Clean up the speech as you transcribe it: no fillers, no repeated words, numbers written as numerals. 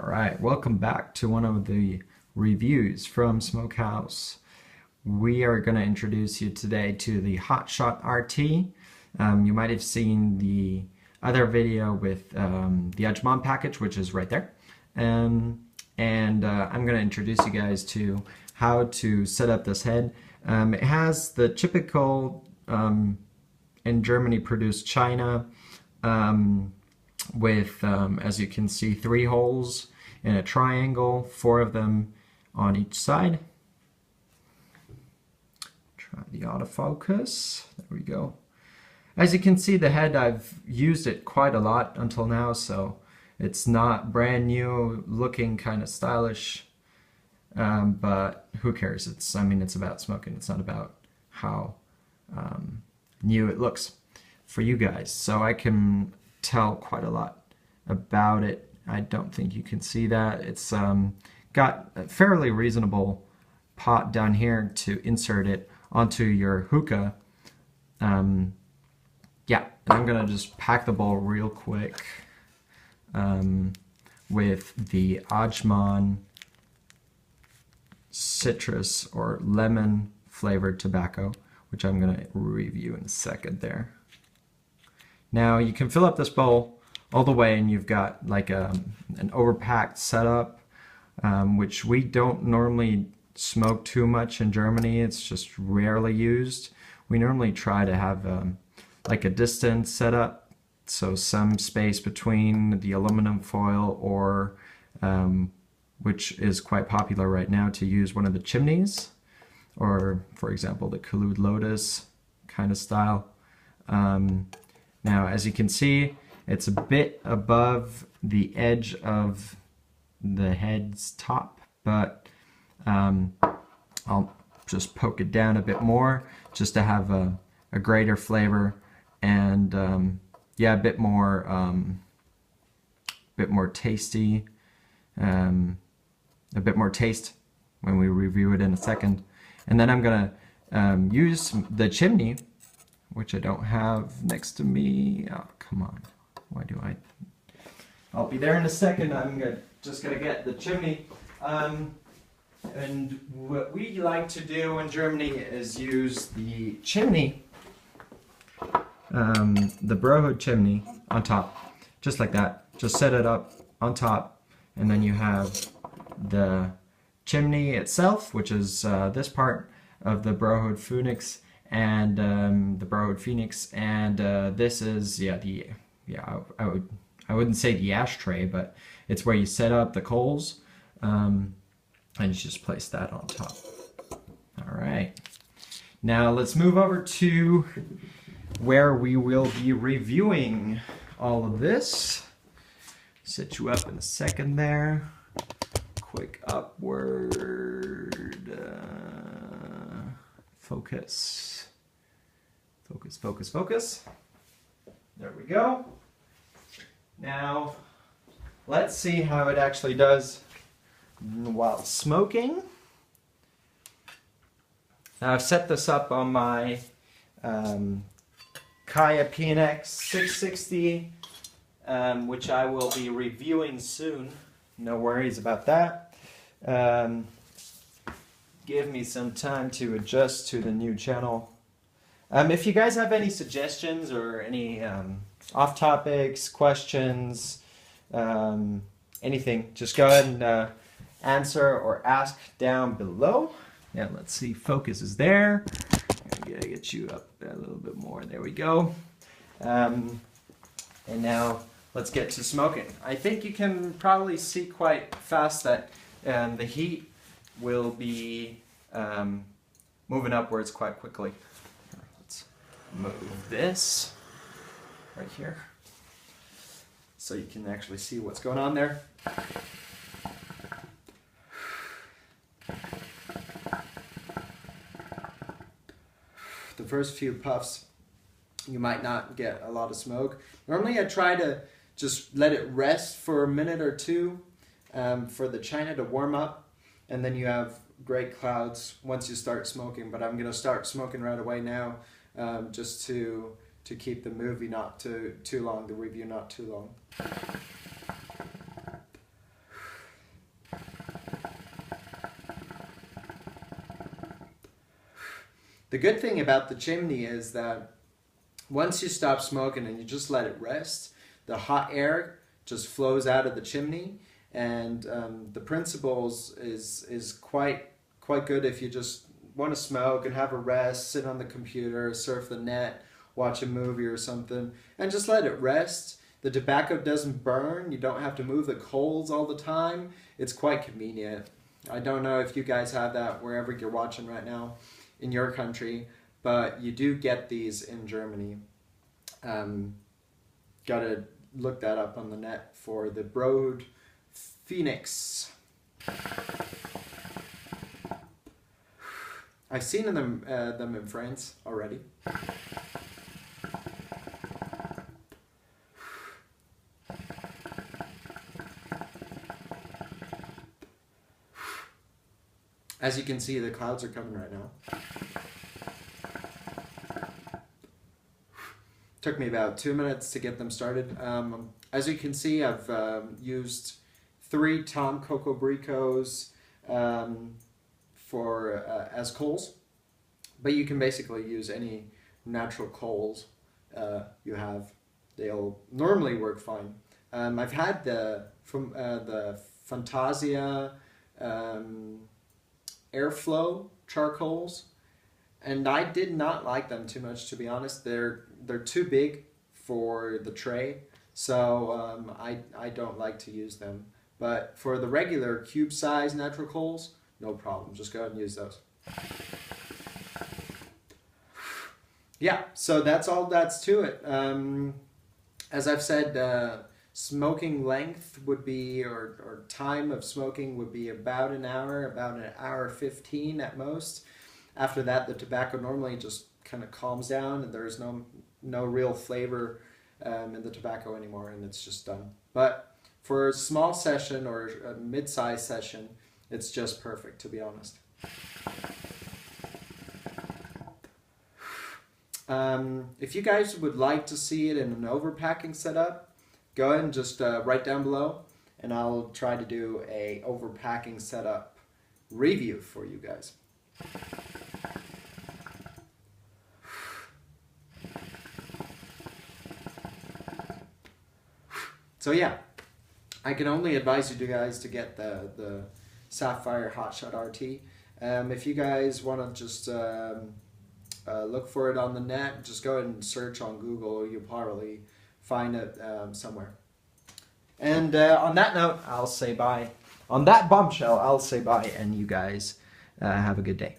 Alright, welcome back to one of the reviews from Smokehouse. We are going to introduce you today to the Hotshot RT. You might have seen the other video with the Ajman package, which is right there. I'm going to introduce you guys to how to set up this head. It has the typical in Germany produced China with, as you can see, 3 holes in a triangle, 4 of them on each side. Try the autofocus. There we go. As you can see, the head, I've used it quite a lot until now, so it's not brand new, looking kind of stylish, but who cares? I mean, it's about smoking. It's not about how new it looks for you guys. So I can tell quite a lot about it. I don't think you can see that. It's got a fairly reasonable pot down here to insert it onto your hookah. Yeah, I'm gonna just pack the bowl real quick with the Ajman citrus or lemon flavored tobacco, which I'm gonna review in a second there. Now you can fill up this bowl all the way, and you've got like an overpacked setup, which we don't normally smoke too much in Germany. It's just rarely used. We normally try to have like a distance setup, so some space between the aluminum foil, or which is quite popular right now, to use one of the chimneys, or for example the Collude Lotus kind of style. Now as you can see, it's a bit above the edge of the head's top, but I'll just poke it down a bit more just to have a greater flavor and yeah, a bit more tasty, a bit more taste when we review it in a second. And then I'm gonna use the chimney, which I don't have next to me. Oh, come on. Why do I? I'll be there in a second. I'm just gonna get the chimney. And what we like to do in Germany is use the chimney, the Brohood chimney on top, just like that. Just set it up on top, and then you have the chimney itself, which is this part of the Brohood Phoenix, and the Brohood Phoenix, and this is I wouldn't say the ashtray, but it's where you set up the coals, and you just place that on top. All right, now let's move over to where we will be reviewing all of this. Set you up in a second there. Quick upward focus. Focus, focus, focus. There we go. Now, let's see how it actually does while smoking. Now, I've set this up on my Kaya PNX 660, which I will be reviewing soon. No worries about that. Give me some time to adjust to the new channel. If you guys have any suggestions or any off topics, questions, anything, just go ahead and answer or ask down below. Yeah, let's see, focus is there. I gotta get you up a little bit more. There we go. And now let's get to smoking. I think you can probably see quite fast that the heat will be moving upwards quite quickly. Let's move this right here so you can actually see what's going on there. The first few puffs, you might not get a lot of smoke. Normally I try to just let it rest for a minute or two for the China to warm up, and then you have great clouds once you start smoking. But I'm gonna start smoking right away now, just to keep the movie not too long, the review not too long. The good thing about the chimney is that once you stop smoking and you just let it rest, the hot air just flows out of the chimney, and the principles is quite good if you just want to smoke and have a rest, sit on the computer, surf the net, watch a movie or something, and just let it rest. The tobacco doesn't burn. You don't have to move the coals all the time. It's quite convenient. I don't know if you guys have that wherever you're watching right now in your country, but you do get these in Germany. Gotta look that up on the net for the Broad Phoenix. I've seen them in France already. As you can see, the clouds are coming right now. Took me about 2 minutes to get them started. As you can see, I've used 3 Tom Coco Bricos as coals, but you can basically use any natural coals you have. They'll normally work fine. I've had the Fantasia Airflow charcoals, and I did not like them too much, to be honest. They're too big for the tray, so I don't like to use them. But for the regular cube size natural coals, no problem. Just go ahead and use those. Yeah, so that's all that's to it. As I've said, smoking length would be, or time of smoking would be about an hour 15 at most. After that, the tobacco normally just kind of calms down, and there's no real flavor in the tobacco anymore, and it's just done. But for a small session or a mid-size session, it's just perfect, to be honest. If you guys would like to see it in an overpacking setup, go ahead and just write down below, and I'll try to do a overpacking setup review for you guys. So yeah, I can only advise you guys to get the Saphire Hotshot RT. If you guys want to just look for it on the net, just go ahead and search on Google. You'll probably find it somewhere. And on that note, I'll say bye. On that bombshell, I'll say bye, and you guys have a good day.